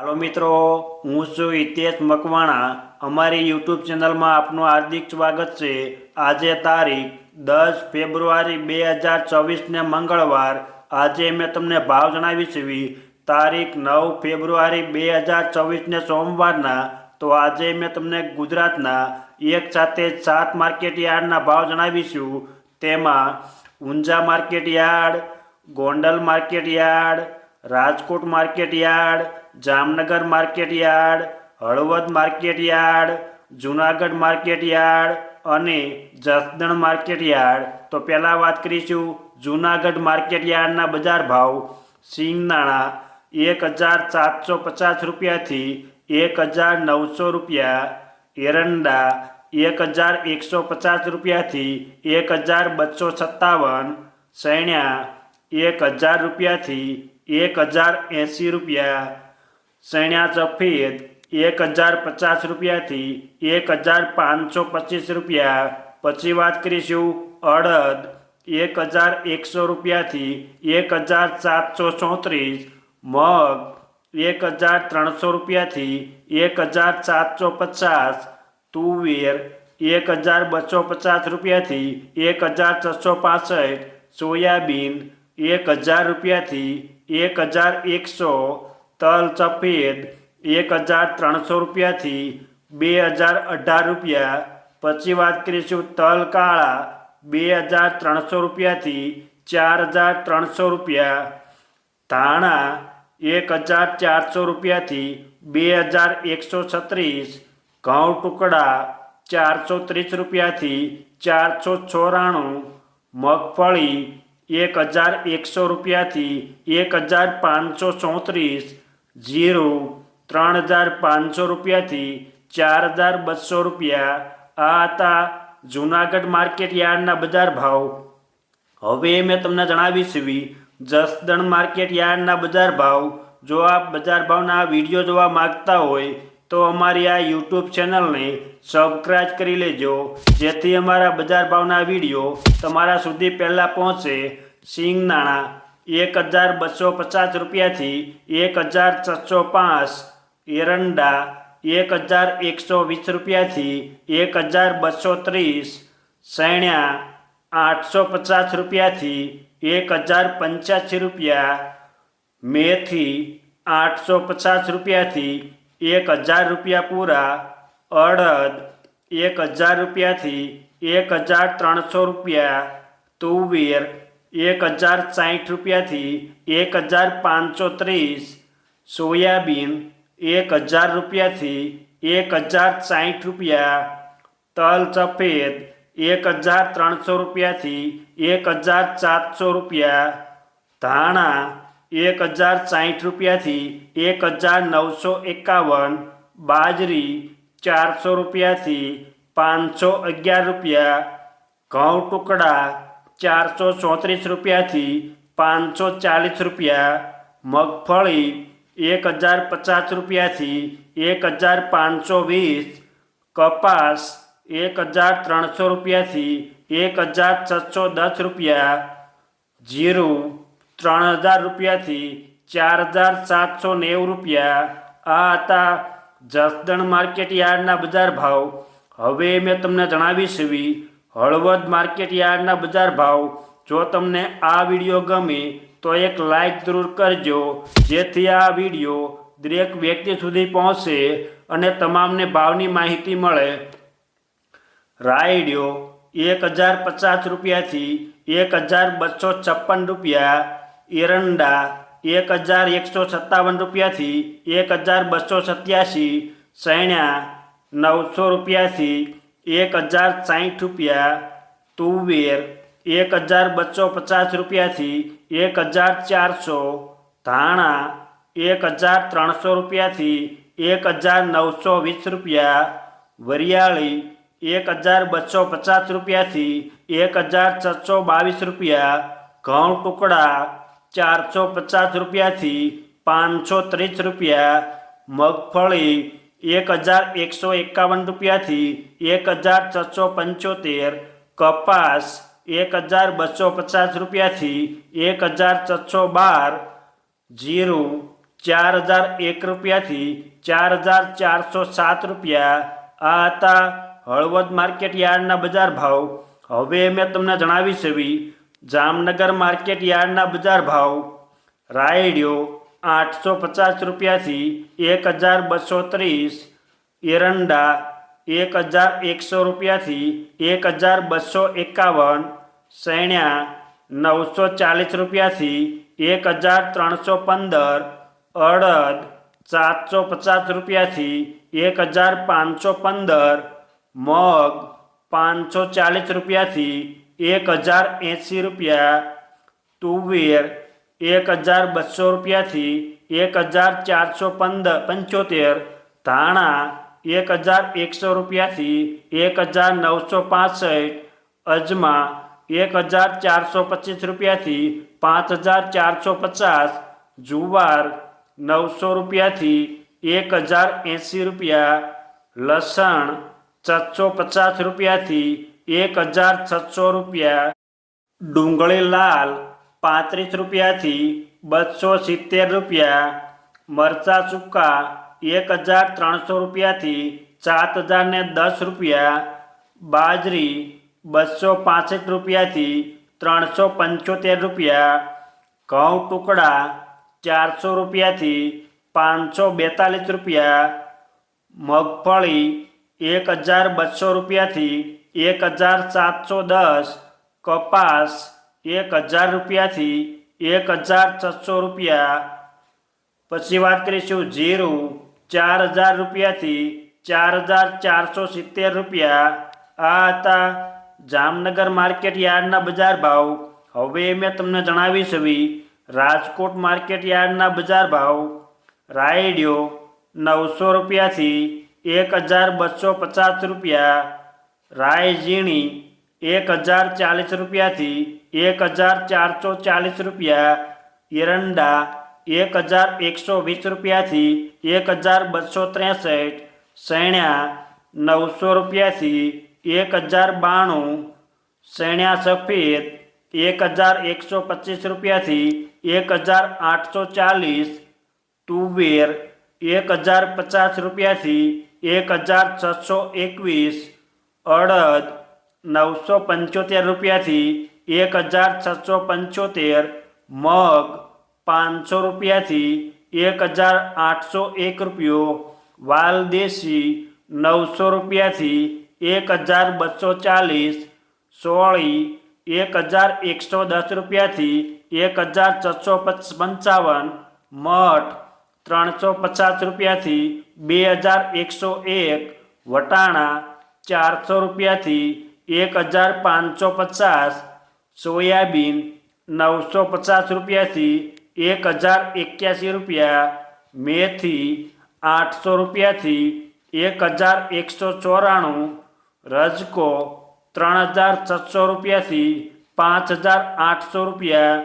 Hello मित्रों, हूँ छू हितेश मकवाणा। अमारी यूट्यूब चैनल में आपनु हार्दिक स्वागत है। आज तारीख 10 फेब्रुआरी 2024 ने मंगलवार। आज मैं तमने भाव जणावीश। तारीख 9 फेब्रुआरी 2024 ने सोमवार। तो आज मैं तमने गुजरातना एक साथे 7 मार्केट यार्डना भाव जणावीशु। तेमा Unjha market yard, Gondal market yard, Rajkot market yard, Jamnagar market yard, Halvad market yard, Junagadh market yard अने जसदण मार्केट यार्ड। तो पहला बात करीशुं जूनागढ़ मार्केट यार्डना बजार भाव। सींगदाणा 1750 रुपया थी 1900 रुपया। एरंडा 1150 रुपया थी 1257। सैण्या 1000 रुपया थी 1080 रुपया। सैण्या सफेद 1050 रुपया थी 1525 रुपया। पछी बात करीशुं अड़द 1100 रुपया थी 1734। मग 1300 रुपया थी 1750। तुवेर 1250 रुपया थी 1665। सोयाबीन 1000 रुपया थी 1100। तल सफेद 1300 रुपया थी 2018 रुपया। पछी बात करीशुं तल काळा 2300 रुपया थी 4300 रुपया। धाणा 1400 रुपया थी 2136। घઉં टुकड़ा 430 रुपया थी 494। मगफली 1100 रुपया थी 1534। जीरु 3500 रुपया थी 4200 रुपया। आ हता जूनागढ़ मार्केट यार्डना बजार भाव। हवे मैं तमने जणावीश जसदण मार्केट यार्डना बजार भाव। जो आप बजार भावना विडियो जोवा मांगता होय तो अमारी आ यूट्यूब चैनल ने सब्सक्राइब करी लेजो, जेथी अमारा बजार भावना विडियो तमारा सुधी पहला पहुँचे। सींगदाणा 1250 रुपया थी 1605। एरंडा 1120 रुपया थी 1230। सैण्या 850 रुपया थी 1085 रुपया। मेथी 850 रुपया थी 1000 रुपया पूरा। अड़द 1000 रुपया थी 1300 रुपया। तुवेर 1060 रुपया थी 1530। सोयाबीन 1000 रुपया थी 1060 रुपया। तल सफेद 1300 रुपया थी 1700 रुपया। धाणा 1060 रुपया थी 1951। बाजरी 400 रुपया थी 511 रुपया। घઉં टुकड़ा 434 रुपया थी 540 रुपया। मगफली 1050 रुपया थी 1520। कपास 1300 रुपया थी 1610 रुपया। जीरु 3000 रुपया थी 4790 रुपया। आ हता जसदण मार्केट यार्डना बजार भाव। हवे मैं तमने जणावीश हळवद मार्केट यार्डना बजार भाव। जो तमने आ विडियो गमे तो एक लाइक जरूर करजो, जेथी आ विडियो दरेक व्यक्ति सुधी पहोंचे अने तमामने भावनी माहिती मळे। रायडियो 1050 रुपया थी 1256 रुपया। एरंडा 1157 रुपया थी 1287। सैण्या 900 रुपया थी 1060 रुपया। तुवेर 1250 रुपया थी 1400। धाणा 1300 रुपया थी 1920 रुपया। वरियाળી 1250 रुपया थी 1622 रुपया। घઉં टुकड़ा 450 रुपया थी 530 रुपया। मगफली 1151 रुपया थी 1675। कपास 1250 रुपया थी 1612। जीरु 4001 રૂપિયાથી 4407 રૂપિયા. આ હતા હળવદ માર્કેટ યાર્ડના બજાર ભાવ. હવે મેં તમને જણાવીશ એવી જામનગર માર્કેટ યાર્ડના બજાર ભાવ. રાયડિયો 850 રૂપિયાથી 1230, એરંડા 1100 રૂપિયાથી 1251, સૈણ્યા 940 રૂપિયાથી 1315, અડદ 750 રૂપિયાથી 1515, મગ 540 રૂપિયાથી 1080 રૂપિયા, તુવેર 1200 રૂપિયાથી 1475, ધાણા 1100 રૂપિયાથી 1965, અજમા 1425 રૂપિયાથી 5450, જુવાર 900 રૂપિયાથી 1080 રૂપિયા, લસણ 750 રૂપિયાથી 1600 રૂપિયા, ડુંગળી લાલ 35 રૂપિયાથી 270 રૂપિયા, મરચા સૂકા 1300 રૂપિયાથી 7010 રૂપિયા, બાજરી 265 રૂપિયાથી 375 રૂપિયા, ઘઉં ટુકડા 400 રૂપિયાથી 542 રૂપિયા, મગફળી 1200 રૂપિયાથી 1710, કપાસ 1000 રૂપિયાથી 1600 રૂપિયા. પછી વાત કરીશું જીરું 4000 રૂપિયાથી 4470 રૂપિયા. આ હતા જામનગર માર્કેટ યાર્ડના બજાર ભાવ. હવે મેં તમને જણાવીશ એવી રાજકોટ માર્કેટ યાર્ડના બજાર ભાવ. રાયડિયો 900 રૂપિયાથી 1250 રૂપિયા, રાય ઝીણી 1040 રૂપિયાથી 1440 રૂપિયા, એરંડા 1120 રૂપિયાથી 1263, સૈણ્યા 900 રૂપિયાથી 1092, સૈણ્યા સફેદ 1125 રૂપિયાથી 1840, તુવેર 1050 રૂપિયાથી 1621, અડદ 975 રૂપિયાથી 1675, મગ 500 રૂપિયાથી 1801 રૂપિયો, વાલદેશી 900 રૂપિયાથી 1240, સોળી 1110 રૂપિયાથી 1655, મઠ 350 રૂપિયાથી 2101, વટાણા 400 રૂપિયાથી 1550, સોયાબીન 950 રૂપિયાથી 1081 રૂપિયા, મેથી 800 રૂપિયાથી 1194, રજકો 3600 રૂપિયાથી 5800 રૂપિયા,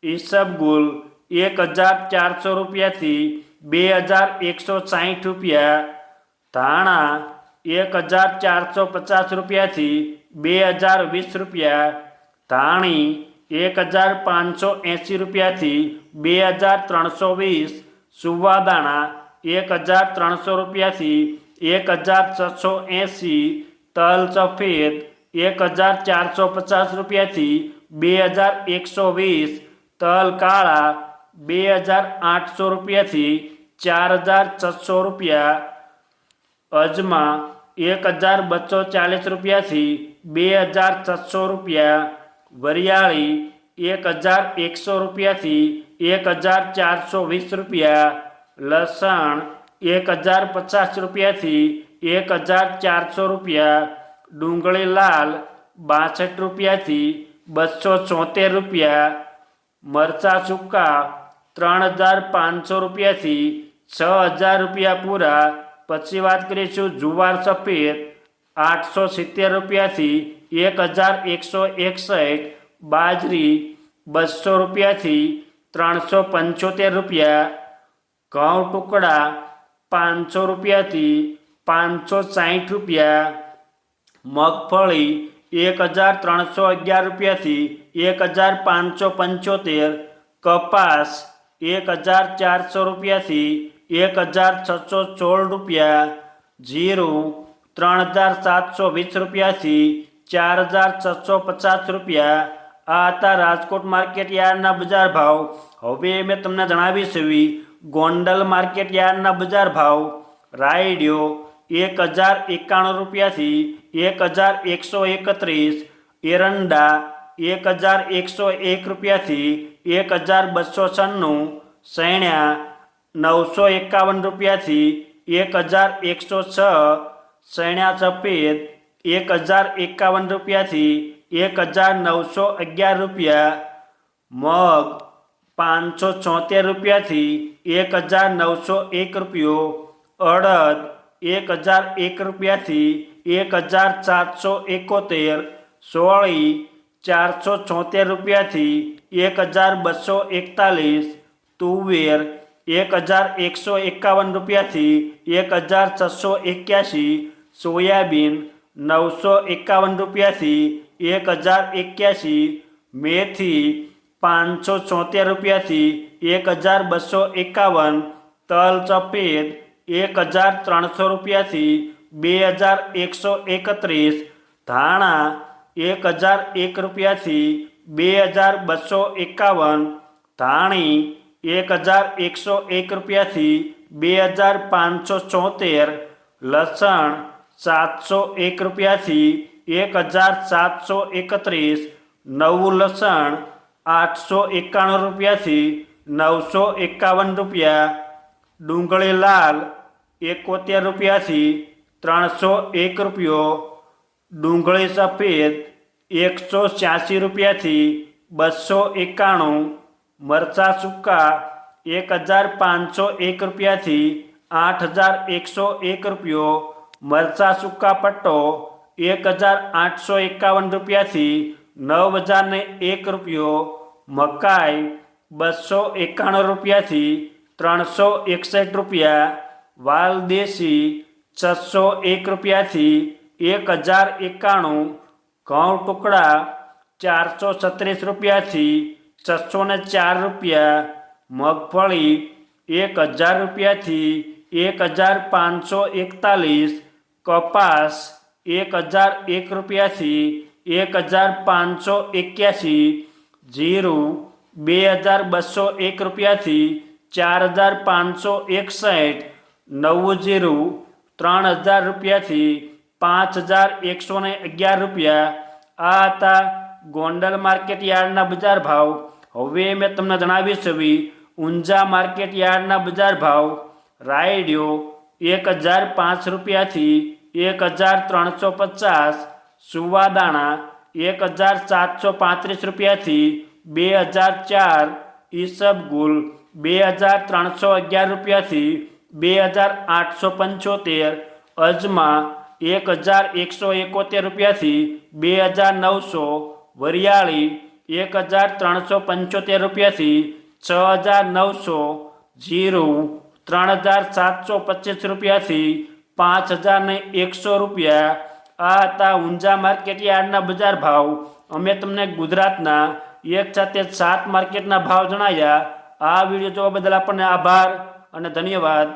ઈસબગુલ 1400 રૂપિયાથી 2160 રૂપિયા, ધાણા 1450 રૂપિયાથી 2020 રૂપિયા, ધાણી 1580 રૂપિયાથી 2320, સુવાદાણા 1300 રૂપિયાથી 1680, તલ સફેદ 1450 રૂપિયાથી 2120, તલ કાળા 2800 રૂપિયાથી 4600 રૂપિયા, અજમા 1240 રૂપિયાથી 2600 રૂપિયા, વરિયાળી 1100 રૂપિયાથી 1420 રૂપિયા, લસણ 1050 રૂપિયાથી 1400 રૂપિયા, ડુંગળી લાલ 62 રૂપિયાથી 276 રૂપિયા, મરચા સૂકા 3500 રૂપિયાથી 6000 રૂપિયા પૂરા. પછી વાત કરીશું જુવાર સફેદ 870 રૂપિયાથી 1161, બાજરી 200 રૂપિયાથી 375 રૂપિયા, ઘઉં ટુકડા 500 રૂપિયાથી 560 રૂપિયા, મગફળી 1311 રૂપિયાથી 1575, કપાસ 1400 રૂપિયાથી 1616 રૂપિયા. જીરું 3720 રૂપિયાથી 4650 રૂપિયા. આ હતા રાજકોટ માર્કેટ યાર્ડના બજાર ભાવ. હવે મેં તમને જણાવીશ એવી ગોંડલ માર્કેટ યાર્ડના બજાર ભાવ. રાયડિયો 1091 રૂપિયાથી 1131. એરંડા 1101 રૂપિયાથી 1296. સૈણ્યા 951 રૂપિયાથી 1106. સૈણ્યા સફેદ 1051 રૂપિયાથી 1911 રૂપિયા. મગ 576 રૂપિયાથી 1901 રૂપિયો. અડદ 1001 રૂપિયાથી 1771. સોળી 476 રૂપિયાથી 1241. તુવેર 1151 રૂપિયાથી 1681. સોયાબીન 951 રૂપિયાથી 1081. મેથી 576 રૂપિયાથી 1251. તલ સફેદ 1300 રૂપિયાથી 2131. ધાણા 1001 રૂપિયાથી 2251. ધાણી 1101 રૂપિયાથી 2574. લસણ 701 રૂપિયાથી 1731. નવું લસણ 891 રૂપિયાથી 951 રૂપિયા. ડુંગળી લાલ 71 રૂપિયાથી 301 રૂપિયો. ડુંગળી સફેદ 186 રૂપિયાથી 291. મરચાં સૂકા 1501 રૂપિયાથી 8101 રૂપિયો. મરચાં સૂકા પટ્ટો 1851 રૂપિયાથી 9001 રૂપિયો. મકાઈ 291 રૂપિયાથી 361 રૂપિયા. વાલ દેશી 601 રૂપિયાથી 1091. ઘઉં ટુકડા 436 રૂપિયાથી 604 રૂપિયા. મગફળી 1000 રૂપિયાથી 1541. કપાસ 1001 રૂપિયાથી 1581. જીરું 2201 રૂપિયાથી 4561. નવું જીરું 3000 રૂપિયાથી 5111 રૂપિયા. આ હતા ગોંડલ માર્કેટ યાર્ડના બજાર ભાવ. હવે મેં તમને જણાવીશ એવી ઊંઝા માર્કેટ યાર્ડના બજાર ભાવ. રાયડિયો 1005 રૂપિયાથી 1350. સુવાદાણા 1735 રૂપિયાથી 2004. ઈસબગુલ 2311 રૂપિયાથી 2875. અજમા 1171 રૂપિયાથી 2900. વરિયાળી 1375 રૂપિયાથી 6900. જીરું 3725 રૂપિયાથી 5100 રૂપિયા. આ હતા ઊંઝા માર્કેટ યાર્ડના બજાર ભાવ. અમે તમને ગુજરાતના એક સાથે 7 માર્કેટના ભાવ જણાવ્યા. આ વિડીયો જોવા બદલ આપણને આભાર અને ધન્યવાદ.